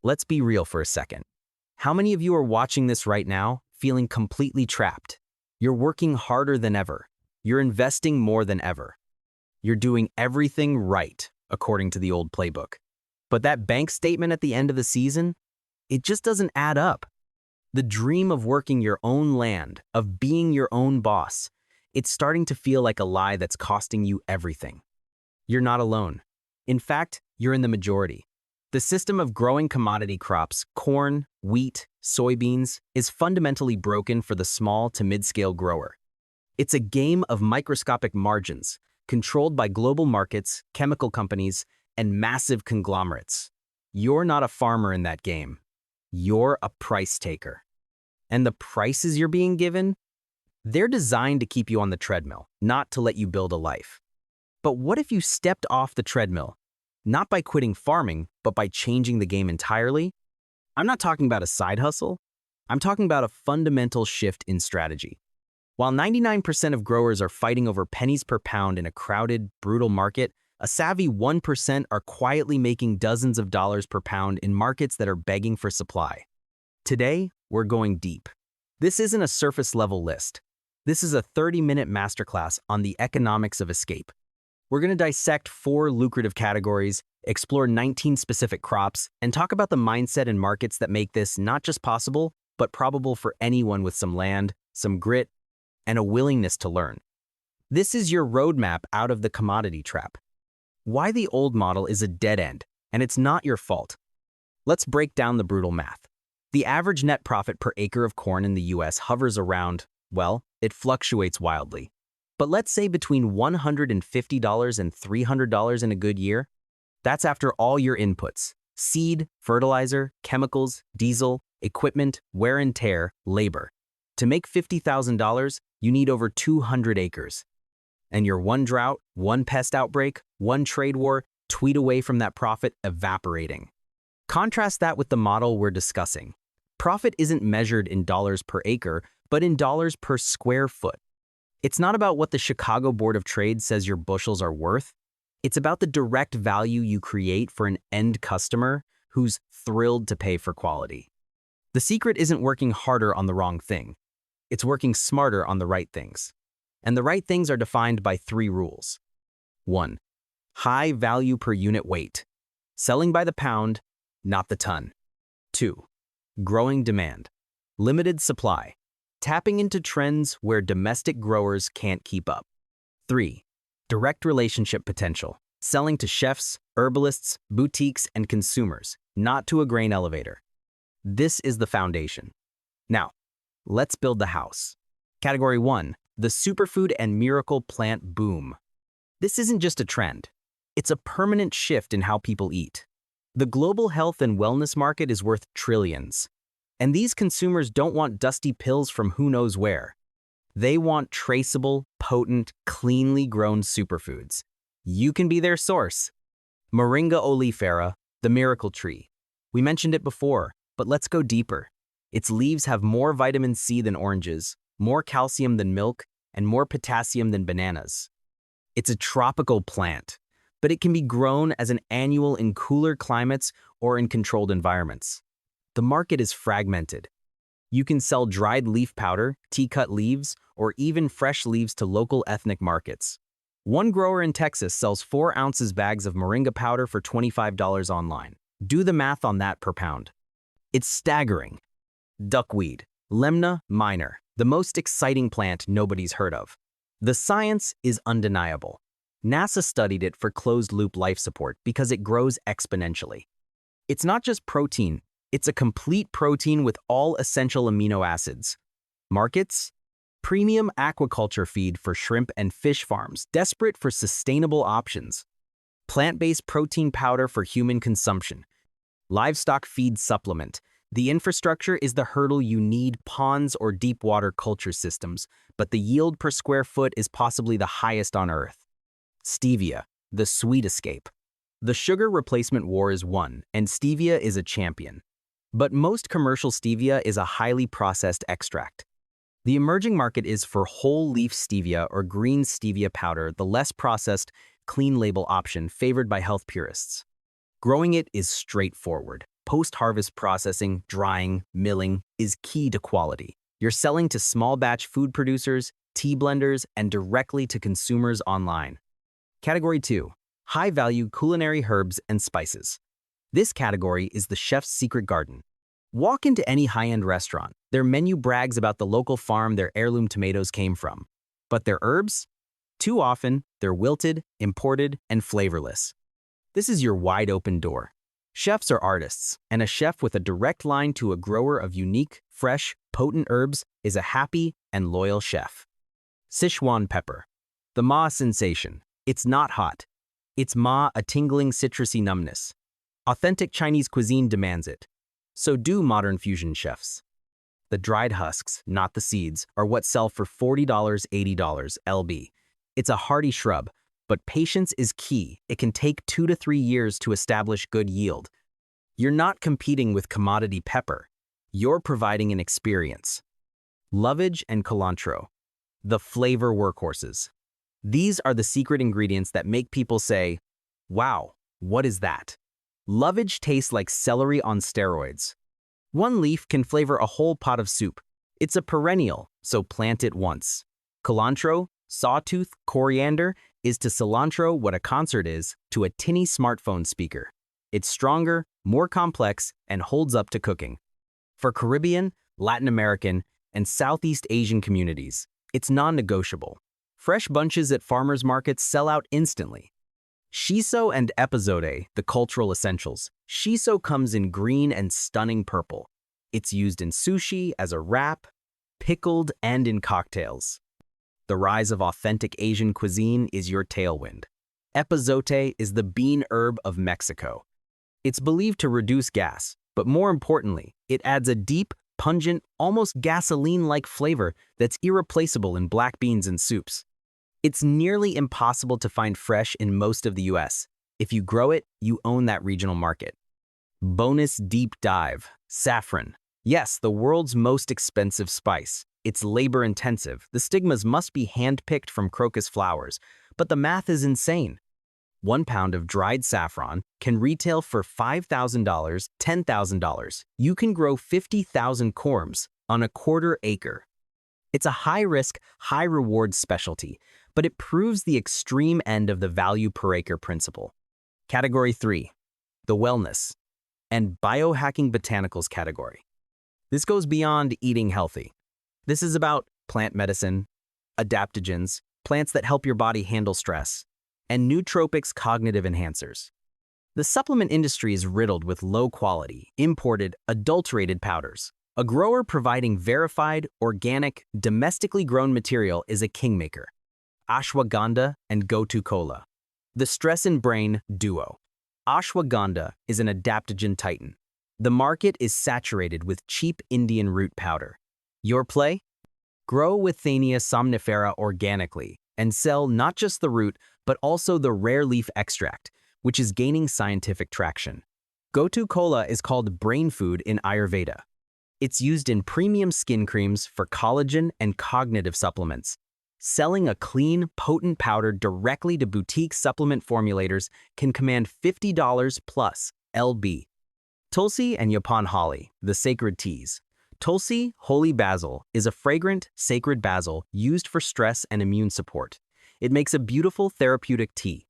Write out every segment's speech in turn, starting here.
Let's be real for a second. How many of you are watching this right now, feeling completely trapped? You're working harder than ever. You're investing more than ever. You're doing everything right, according to the old playbook. But that bank statement at the end of the season, it just doesn't add up. The dream of working your own land, of being your own boss, it's starting to feel like a lie that's costing you everything. You're not alone. In fact, you're in the majority. The system of growing commodity crops, corn, wheat, soybeans, is fundamentally broken for the small to mid-scale grower. It's a game of microscopic margins, controlled by global markets, chemical companies, and massive conglomerates. You're not a farmer in that game. You're a price taker. And the prices you're being given? They're designed to keep you on the treadmill, not to let you build a life. But what if you stepped off the treadmill? Not by quitting farming, but by changing the game entirely? I'm not talking about a side hustle. I'm talking about a fundamental shift in strategy. While 99% of growers are fighting over pennies per pound in a crowded, brutal market, a savvy 1% are quietly making dozens of dollars per pound in markets that are begging for supply. Today, we're going deep. This isn't a surface-level list. This is a 30-minute masterclass on the economics of escape. We're going to dissect 4 lucrative categories, explore 19 specific crops, and talk about the mindset and markets that make this not just possible, but probable for anyone with some land, some grit, and a willingness to learn. This is your roadmap out of the commodity trap. Why the old model is a dead end, and it's not your fault. Let's break down the brutal math. The average net profit per acre of corn in the US hovers around, well, it fluctuates wildly. But let's say between $150 and $300 in a good year. That's after all your inputs: seed, fertilizer, chemicals, diesel, equipment, wear and tear, labor. To make $50,000, you need over 200 acres. And you're one drought, one pest outbreak, one trade war, tweet away from that profit evaporating. Contrast that with the model we're discussing. Profit isn't measured in dollars per acre, but in dollars per square foot. It's not about what the Chicago Board of Trade says your bushels are worth. It's about the direct value you create for an end customer who's thrilled to pay for quality. The secret isn't working harder on the wrong thing. It's working smarter on the right things. And the right things are defined by 3 rules. 1. High value per unit weight. Selling by the pound, not the ton. 2. Growing demand. Limited supply. Tapping into trends where domestic growers can't keep up. 3. Direct relationship potential. Selling to chefs, herbalists, boutiques, and consumers, not to a grain elevator. This is the foundation. Now, let's build the house. Category 1. The superfood and miracle plant boom. This isn't just a trend. It's a permanent shift in how people eat. The global health and wellness market is worth trillions. And these consumers don't want dusty pills from who knows where. They want traceable, potent, cleanly grown superfoods. You can be their source. Moringa oleifera, the miracle tree. We mentioned it before, but let's go deeper. Its leaves have more vitamin C than oranges, more calcium than milk, and more potassium than bananas. It's a tropical plant, but it can be grown as an annual in cooler climates or in controlled environments. The market is fragmented. You can sell dried leaf powder, tea-cut leaves, or even fresh leaves to local ethnic markets. One grower in Texas sells 4 ounces bags of Moringa powder for $25 online. Do the math on that per pound. It's staggering. Duckweed, Lemna minor, the most exciting plant nobody's heard of. The science is undeniable. NASA studied it for closed-loop life support because it grows exponentially. It's not just protein. It's a complete protein with all essential amino acids. Markets? Premium aquaculture feed for shrimp and fish farms, desperate for sustainable options. Plant-based protein powder for human consumption. Livestock feed supplement. The infrastructure is the hurdle you need: ponds or deep water culture systems, but the yield per square foot is possibly the highest on Earth. Stevia, the sweet escape. The sugar replacement war is won, and stevia is a champion. But most commercial stevia is a highly processed extract. The emerging market is for whole leaf stevia or green stevia powder, the less processed, clean label option favored by health purists. Growing it is straightforward. Post-harvest processing, drying, milling is key to quality. You're selling to small batch food producers, tea blenders, and directly to consumers online. Category 2. High-value culinary herbs and spices. This category is the chef's secret garden. Walk into any high-end restaurant. Their menu brags about the local farm their heirloom tomatoes came from. But their herbs? Too often, they're wilted, imported, and flavorless. This is your wide-open door. Chefs are artists, and a chef with a direct line to a grower of unique, fresh, potent herbs is a happy and loyal chef. Sichuan pepper. The Ma sensation. It's not hot. It's Ma, a tingling citrusy numbness. Authentic Chinese cuisine demands it. So do modern fusion chefs. The dried husks, not the seeds, are what sell for $40, $80 lb. It's a hardy shrub, but patience is key. It can take 2 to 3 years to establish good yield. You're not competing with commodity pepper. You're providing an experience. Lovage and cilantro. The flavor workhorses. These are the secret ingredients that make people say, "Wow, what is that?" Lovage tastes like celery on steroids. One leaf can flavor a whole pot of soup. It's a perennial, so plant it once. Cilantro, sawtooth, coriander is to cilantro what a concert is to a tinny smartphone speaker. It's stronger, more complex, and holds up to cooking. For Caribbean, Latin American, and Southeast Asian communities, it's non-negotiable. Fresh bunches at farmers markets sell out instantly. Shiso and epazote, the cultural essentials. Shiso comes in green and stunning purple. It's used in sushi, as a wrap, pickled, and in cocktails. The rise of authentic Asian cuisine is your tailwind. Epazote is the bean herb of Mexico. It's believed to reduce gas, but more importantly, it adds a deep, pungent, almost gasoline-like flavor that's irreplaceable in black beans and soups. It's nearly impossible to find fresh in most of the US. If you grow it, you own that regional market. Bonus deep dive. Saffron. Yes, the world's most expensive spice. It's labor-intensive. The stigmas must be hand-picked from crocus flowers, but the math is insane. 1 pound of dried saffron can retail for $5,000, $10,000. You can grow 50,000 corms on a quarter acre. It's a high-risk, high-reward specialty, but it proves the extreme end of the value per acre principle. Category 3. The wellness and biohacking botanicals category. This goes beyond eating healthy. This is about plant medicine, adaptogens, plants that help your body handle stress, and nootropics cognitive enhancers. The supplement industry is riddled with low-quality, imported, adulterated powders. A grower providing verified, organic, domestically grown material is a kingmaker. Ashwagandha and go-to cola. The stress and brain duo. Ashwagandha is an adaptogen titan. The market is saturated with cheap Indian root powder. Your play? Grow Withania somnifera organically and sell not just the root, but also the rare leaf extract, which is gaining scientific traction. Go-to cola is called brain food in Ayurveda. It's used in premium skin creams for collagen and cognitive supplements. Selling a clean, potent powder directly to boutique supplement formulators can command $50 plus lb. Tulsi and Yapan holly, the sacred teas. Tulsi, holy basil, is a fragrant, sacred basil used for stress and immune support. It makes a beautiful therapeutic tea.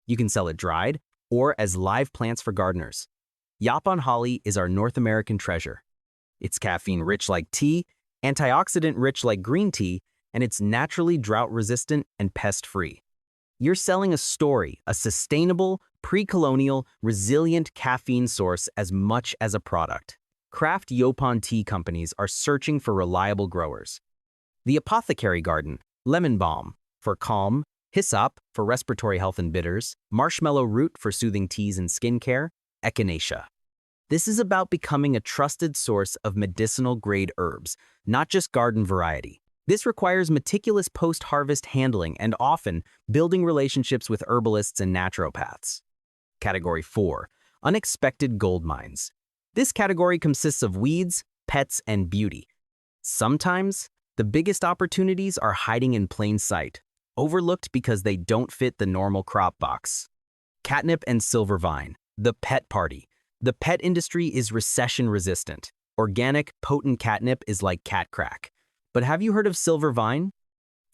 You can sell it dried or as live plants for gardeners. Yapan holly is our North American treasure. It's caffeine-rich like tea, antioxidant-rich like green tea, and it's naturally drought-resistant and pest-free. You're selling a story, a sustainable, pre-colonial, resilient caffeine source as much as a product. Craft Yapan tea companies are searching for reliable growers. The apothecary garden, lemon balm for calm, hyssop for respiratory health and bitters, marshmallow root for soothing teas and skincare, echinacea. This is about becoming a trusted source of medicinal-grade herbs, not just garden variety. This requires meticulous post-harvest handling and often building relationships with herbalists and naturopaths. Category 4. Unexpected gold mines. This category consists of weeds, pets, and beauty. Sometimes, the biggest opportunities are hiding in plain sight, overlooked because they don't fit the normal crop box. Catnip and silver vine, the pet party. The pet industry is recession-resistant. Organic, potent catnip is like cat crack. But have you heard of silver vine?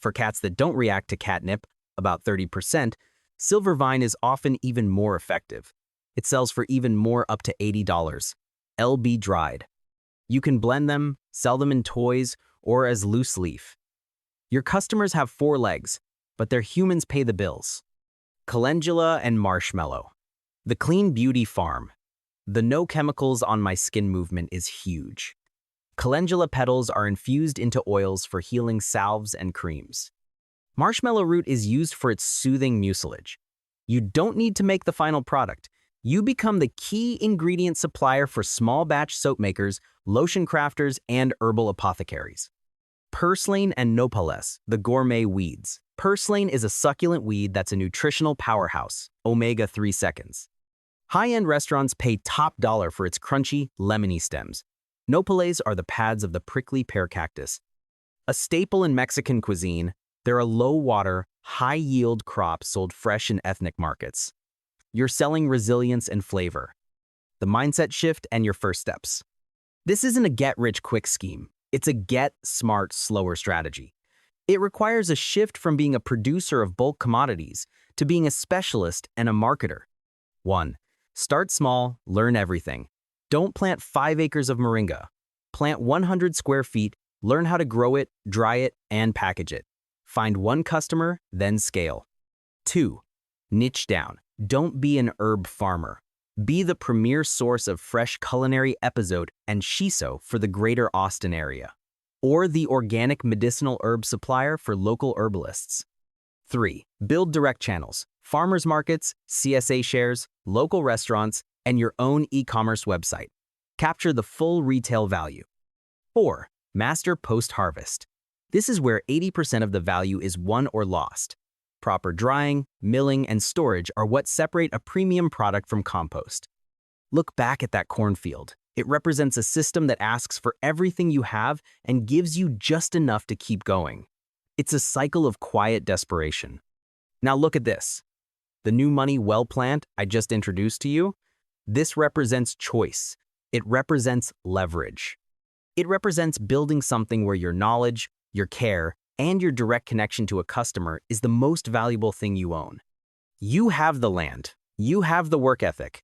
For cats that don't react to catnip, about 30%, silver vine is often even more effective. It sells for even more, up to $80. LB dried. You can blend them, sell them in toys, or as loose leaf. Your customers have 4 legs, but their humans pay the bills. Calendula and marshmallow. The Clean Beauty Farm. The no chemicals on my skin movement is huge. Calendula petals are infused into oils for healing salves and creams. Marshmallow root is used for its soothing mucilage. You don't need to make the final product. You become the key ingredient supplier for small batch soap makers, lotion crafters, and herbal apothecaries. Purslane and nopales, the gourmet weeds. Purslane is a succulent weed that's a nutritional powerhouse, omega-3 seconds. High-end restaurants pay top dollar for its crunchy, lemony stems. Nopales are the pads of the prickly pear cactus. A staple in Mexican cuisine, they're a low-water, high-yield crop sold fresh in ethnic markets. You're selling resilience and flavor. The mindset shift and your first steps. This isn't a get-rich-quick scheme. It's a get-smart, slower strategy. It requires a shift from being a producer of bulk commodities to being a specialist and a marketer. 1. Start small, learn everything. Don't plant 5 acres of Moringa. Plant 100 square feet, learn how to grow it, dry it, and package it. Find one customer, then scale. 2. Niche down. Don't be an herb farmer. Be the premier source of fresh culinary episode and shiso for the greater Austin area, or the organic medicinal herb supplier for local herbalists. 3. Build direct channels, farmers markets, CSA shares, local restaurants, and your own e-commerce website. Capture the full retail value. 4. Master post-harvest. This is where 80% of the value is won or lost. Proper drying, milling, and storage are what separate a premium product from compost. Look back at that cornfield. It represents a system that asks for everything you have and gives you just enough to keep going. It's a cycle of quiet desperation. Now look at this. The new money well plant I just introduced to you, this represents choice. It represents leverage. It represents building something where your knowledge, your care, and your direct connection to a customer is the most valuable thing you own. You have the land. You have the work ethic.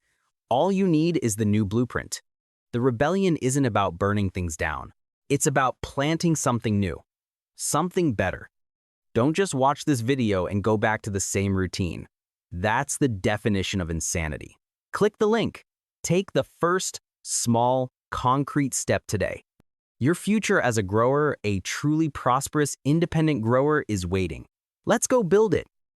All you need is the new blueprint. The rebellion isn't about burning things down. It's about planting something new, something better. Don't just watch this video and go back to the same routine. That's the definition of insanity. Click the link. Take the first, small, concrete step today. Your future as a grower, a truly prosperous, independent grower, is waiting. Let's go build it.